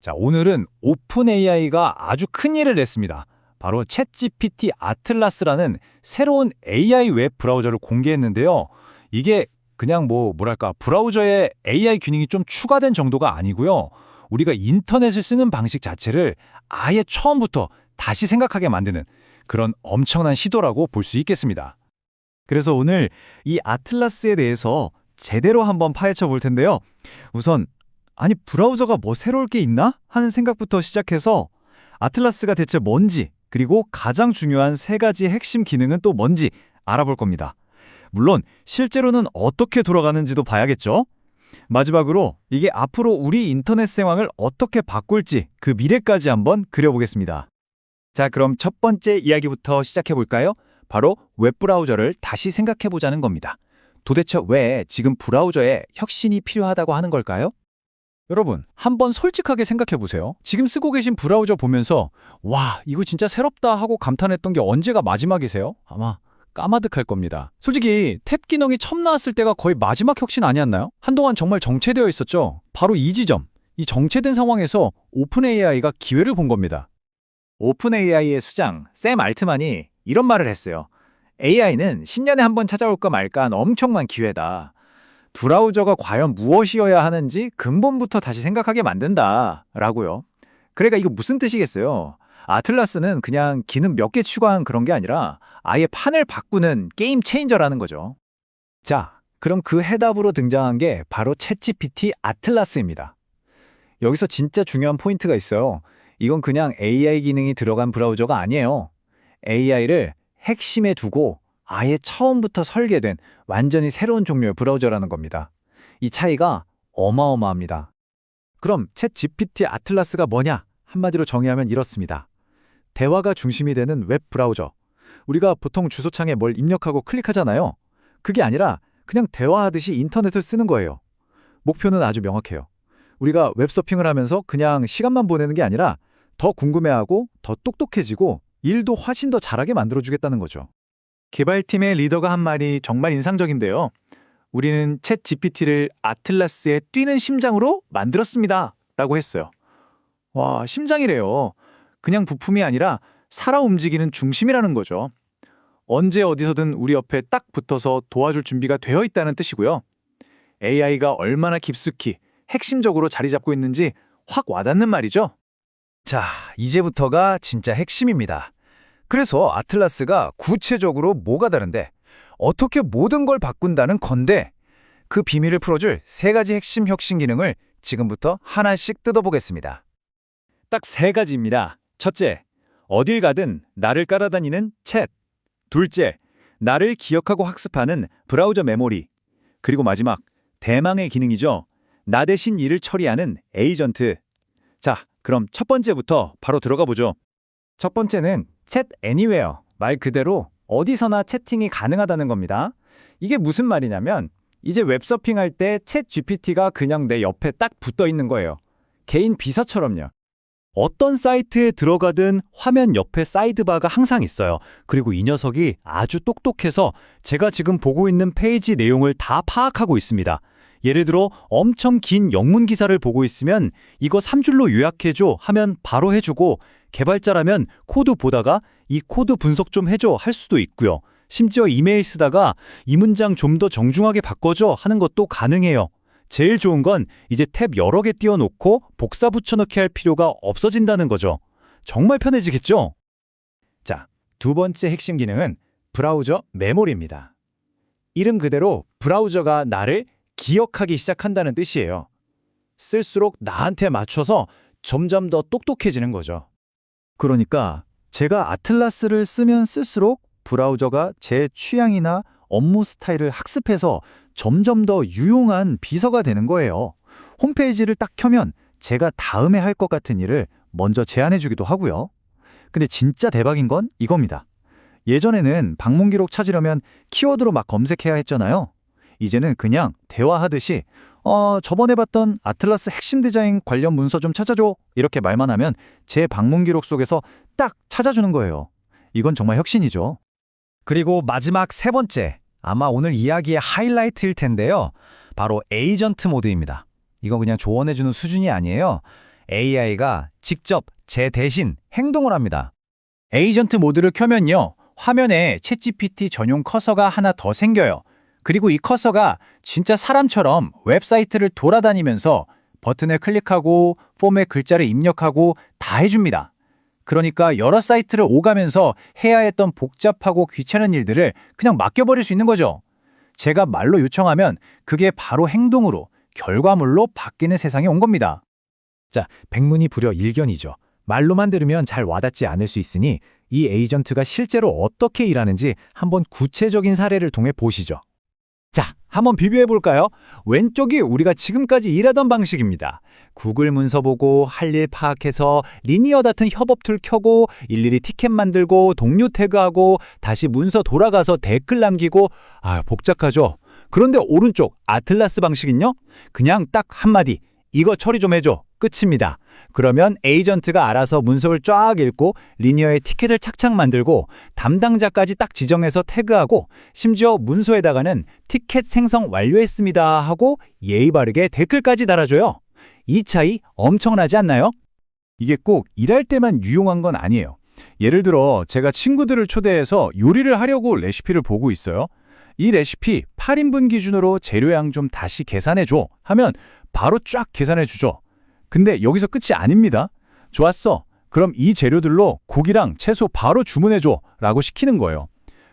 자, 오늘은 오픈 AI가 아주 큰 일을 냈습니다. 바로 챗GPT 아틀라스라는 새로운 AI 웹 브라우저를 공개했는데요. 이게 그냥 뭐랄까 브라우저에 AI 기능이 좀 추가된 정도가 아니고요. 우리가 인터넷을 쓰는 방식 자체를 아예 처음부터 다시 생각하게 만드는 그런 엄청난 시도라고 볼 수 있겠습니다. 그래서 오늘 이 아틀라스에 대해서 제대로 한번 파헤쳐 볼 텐데요. 우선 아니 브라우저가 뭐 새로울 게 있나? 하는 생각부터 시작해서 아틀라스가 대체 뭔지, 그리고 가장 중요한 세 가지 핵심 기능은 또 뭔지 알아볼 겁니다. 물론 실제로는 어떻게 돌아가는지도 봐야겠죠. 마지막으로 이게 앞으로 우리 인터넷 상황을 어떻게 바꿀지 그 미래까지 한번 그려보겠습니다. 자, 그럼 첫 번째 이야기부터 시작해 볼까요? 바로 웹브라우저를 다시 생각해 보자는 겁니다. 도대체 왜 지금 브라우저에 혁신이 필요하다고 하는 걸까요? 여러분, 한번 솔직하게 생각해 보세요. 지금 쓰고 계신 브라우저 보면서 와, 이거 진짜 새롭다 하고 감탄했던 게 언제가 마지막이세요? 아마 까마득할 겁니다. 솔직히 탭 기능이 처음 나왔을 때가 거의 마지막 혁신 아니었나요? 한동안 정말 정체되어 있었죠. 바로 이 지점, 이 정체된 상황에서 오픈 AI가 기회를 본 겁니다. 오픈 AI의 수장 샘 알트만이 이런 말을 했어요. AI는 10년에 한 번 찾아올까 말까한 엄청난 기회다. 브라우저가 과연 무엇이어야 하는지 근본부터 다시 생각하게 만든다 라고요. 그러니까 이거 무슨 뜻이겠어요? 아틀라스는 그냥 기능 몇 개 추가한 그런 게 아니라 아예 판을 바꾸는 게임 체인저라는 거죠. 자, 그럼 그 해답으로 등장한 게 바로 챗GPT 아틀라스입니다. 여기서 진짜 중요한 포인트가 있어요. 이건 그냥 AI 기능이 들어간 브라우저가 아니에요. AI를 핵심에 두고 아예 처음부터 설계된 완전히 새로운 종류의 브라우저라는 겁니다. 이 차이가 어마어마합니다. 그럼 챗 GPT 아틀라스가 뭐냐? 한마디로 정의하면 이렇습니다. 대화가 중심이 되는 웹 브라우저. 우리가 보통 주소창에 뭘 입력하고 클릭하잖아요. 그게 아니라 그냥 대화하듯이 인터넷을 쓰는 거예요. 목표는 아주 명확해요. 우리가 웹서핑을 하면서 그냥 시간만 보내는 게 아니라 더 궁금해하고 더 똑똑해지고 일도 훨씬 더 잘하게 만들어주겠다는 거죠. 개발팀의 리더가 한 말이 정말 인상적인데요. 우리는 챗 GPT를 아틀라스의 뛰는 심장으로 만들었습니다. 라고 했어요. 와, 심장이래요. 그냥 부품이 아니라 살아 움직이는 중심이라는 거죠. 언제 어디서든 우리 옆에 딱 붙어서 도와줄 준비가 되어 있다는 뜻이고요. AI가 얼마나 깊숙이 핵심적으로 자리 잡고 있는지 확 와닿는 말이죠. 자, 이제부터가 진짜 핵심입니다. 그래서 아틀라스가 구체적으로 뭐가 다른데 어떻게 모든 걸 바꾼다는 건데 그 비밀을 풀어줄 세 가지 핵심 혁신 기능을 지금부터 하나씩 뜯어보겠습니다. 딱 세 가지입니다. 첫째, 어딜 가든 나를 깔아다니는 챗. 둘째, 나를 기억하고 학습하는 브라우저 메모리. 그리고 마지막, 대망의 기능이죠. 나 대신 일을 처리하는 에이전트. 자, 그럼 첫 번째부터 바로 들어가 보죠. 첫 번째는 챗 애니웨어, 말 그대로 어디서나 채팅이 가능하다는 겁니다. 이게 무슨 말이냐면 이제 웹서핑할 때 챗 GPT가 그냥 내 옆에 딱 붙어 있는 거예요. 개인 비서처럼요. 어떤 사이트에 들어가든 화면 옆에 사이드바가 항상 있어요. 그리고 이 녀석이 아주 똑똑해서 제가 지금 보고 있는 페이지 내용을 다 파악하고 있습니다. 예를 들어 엄청 긴 영문 기사를 보고 있으면 이거 3줄로 요약해줘 하면 바로 해주고 개발자라면 코드 보다가 이 코드 분석 좀 해줘 할 수도 있고요. 심지어 이메일 쓰다가 이 문장 좀 더 정중하게 바꿔줘 하는 것도 가능해요. 제일 좋은 건 이제 탭 여러 개 띄워놓고 복사 붙여넣기 할 필요가 없어진다는 거죠. 정말 편해지겠죠? 자, 두 번째 핵심 기능은 브라우저 메모리입니다. 이름 그대로 브라우저가 나를 기억하기 시작한다는 뜻이에요. 쓸수록 나한테 맞춰서 점점 더 똑똑해지는 거죠. 그러니까 제가 아틀라스를 쓰면 쓸수록 브라우저가 제 취향이나 업무 스타일을 학습해서 점점 더 유용한 비서가 되는 거예요. 홈페이지를 딱 켜면 제가 다음에 할 것 같은 일을 먼저 제안해주기도 하고요. 근데 진짜 대박인 건 이겁니다. 예전에는 방문 기록 찾으려면 키워드로 막 검색해야 했잖아요. 이제는 그냥 대화하듯이 저번에 봤던 아틀라스 핵심 디자인 관련 문서 좀 찾아줘 이렇게 말만 하면 제 방문 기록 속에서 딱 찾아주는 거예요. 이건 정말 혁신이죠. 그리고 마지막 세 번째, 아마 오늘 이야기의 하이라이트일 텐데요. 바로 에이전트 모드입니다. 이건 그냥 조언해주는 수준이 아니에요. AI가 직접 제 대신 행동을 합니다. 에이전트 모드를 켜면요. 화면에 챗GPT 전용 커서가 하나 더 생겨요. 그리고 이 커서가 진짜 사람처럼 웹사이트를 돌아다니면서 버튼을 클릭하고 폼에 글자를 입력하고 다 해줍니다. 그러니까 여러 사이트를 오가면서 해야 했던 복잡하고 귀찮은 일들을 그냥 맡겨버릴 수 있는 거죠. 제가 말로 요청하면 그게 바로 행동으로, 결과물로 바뀌는 세상이 온 겁니다. 자, 백문이 불여일견이죠. 말로만 들으면 잘 와닿지 않을 수 있으니 이 에이전트가 실제로 어떻게 일하는지 한번 구체적인 사례를 통해 보시죠. 자, 한번 비교해 볼까요? 왼쪽이 우리가 지금까지 일하던 방식입니다. 구글 문서 보고 할 일 파악해서 리니어 같은 협업 툴 켜고 일일이 티켓 만들고 동료 태그하고 다시 문서 돌아가서 댓글 남기고 복잡하죠. 그런데 오른쪽 아틀라스 방식은요? 그냥 딱 한마디 이거 처리 좀 해줘. 끝입니다. 그러면 에이전트가 알아서 문서를 쫙 읽고 리니어에 티켓을 착착 만들고 담당자까지 딱 지정해서 태그하고 심지어 문서에다가는 티켓 생성 완료했습니다 하고 예의 바르게 댓글까지 달아줘요. 이 차이 엄청나지 않나요? 이게 꼭 일할 때만 유용한 건 아니에요. 예를 들어 제가 친구들을 초대해서 요리를 하려고 레시피를 보고 있어요. 이 레시피 8인분 기준으로 재료양 좀 다시 계산해줘 하면 바로 쫙 계산해주죠. 근데 여기서 끝이 아닙니다. 좋았어. 그럼 이 재료들로 고기랑 채소 바로 주문해줘 라고 시키는 거예요.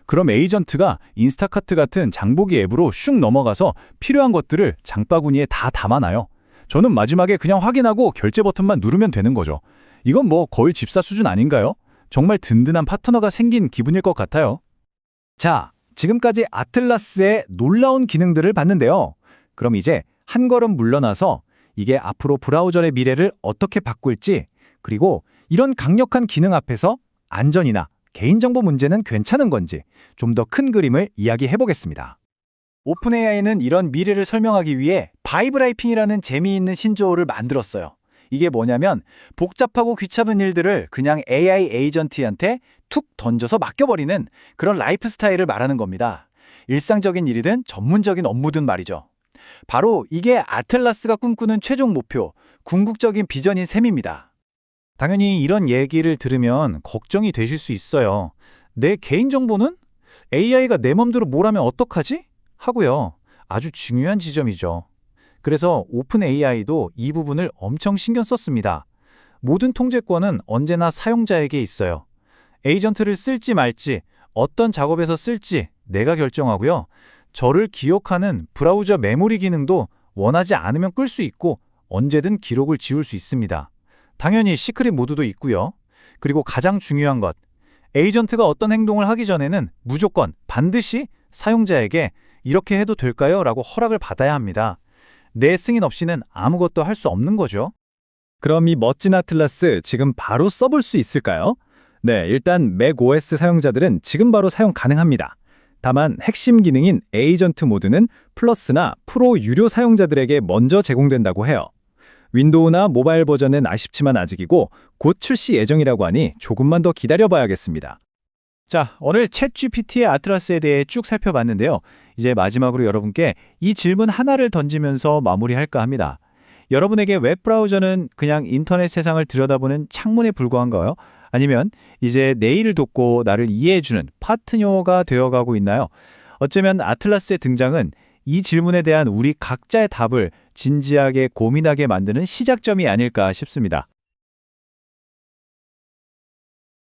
그럼 에이전트가 인스타카트 같은 장보기 앱으로 슉 넘어가서 필요한 것들을 장바구니에 다 담아놔요. 저는 마지막에 그냥 확인하고 결제 버튼만 누르면 되는 거죠. 이건 뭐 거의 집사 수준 아닌가요? 정말 든든한 파트너가 생긴 기분일 것 같아요. 자, 지금까지 아틀라스의 놀라운 기능들을 봤는데요. 그럼 이제 한 걸음 물러나서 이게 앞으로 브라우저의 미래를 어떻게 바꿀지, 그리고 이런 강력한 기능 앞에서 안전이나 개인정보 문제는 괜찮은 건지 좀 더 큰 그림을 이야기해 보겠습니다. 오픈AI는 이런 미래를 설명하기 위해 바이브라이핑이라는 재미있는 신조어를 만들었어요. 이게 뭐냐면 복잡하고 귀찮은 일들을 그냥 AI 에이전트한테 툭 던져서 맡겨버리는 그런 라이프 스타일을 말하는 겁니다. 일상적인 일이든 전문적인 업무든 말이죠. 바로 이게 아틀라스가 꿈꾸는 최종 목표, 궁극적인 비전인 셈입니다. 당연히 이런 얘기를 들으면 걱정이 되실 수 있어요. 내 개인정보는? AI가 내 맘대로 뭘 하면 어떡하지? 하고요. 아주 중요한 지점이죠. 그래서 오픈AI도 이 부분을 엄청 신경 썼습니다. 모든 통제권은 언제나 사용자에게 있어요. 에이전트를 쓸지 말지, 어떤 작업에서 쓸지 내가 결정하고요. 저를 기억하는 브라우저 메모리 기능도 원하지 않으면 끌 수 있고 언제든 기록을 지울 수 있습니다. 당연히 시크릿 모드도 있고요. 그리고 가장 중요한 것, 에이전트가 어떤 행동을 하기 전에는 무조건 반드시 사용자에게 이렇게 해도 될까요? 라고 허락을 받아야 합니다. 내 승인 없이는 아무것도 할 수 없는 거죠. 그럼 이 멋진 아틀라스 지금 바로 써볼 수 있을까요? 네, 일단 맥OS 사용자들은 지금 바로 사용 가능합니다. 다만 핵심 기능인 에이전트 모드는 플러스나 프로 유료 사용자들에게 먼저 제공된다고 해요. 윈도우나 모바일 버전은 아쉽지만 아직이고 곧 출시 예정이라고 하니 조금만 더 기다려봐야겠습니다. 자, 오늘 챗GPT의 아틀라스에 대해 쭉 살펴봤는데요. 이제 마지막으로 여러분께 이 질문 하나를 던지면서 마무리할까 합니다. 여러분에게 웹브라우저는 그냥 인터넷 세상을 들여다보는 창문에 불과한가요? 아니면 이제 내 일을 돕고 나를 이해해주는 파트너가 되어가고 있나요? 어쩌면 아틀라스의 등장은 이 질문에 대한 우리 각자의 답을 진지하게 고민하게 만드는 시작점이 아닐까 싶습니다.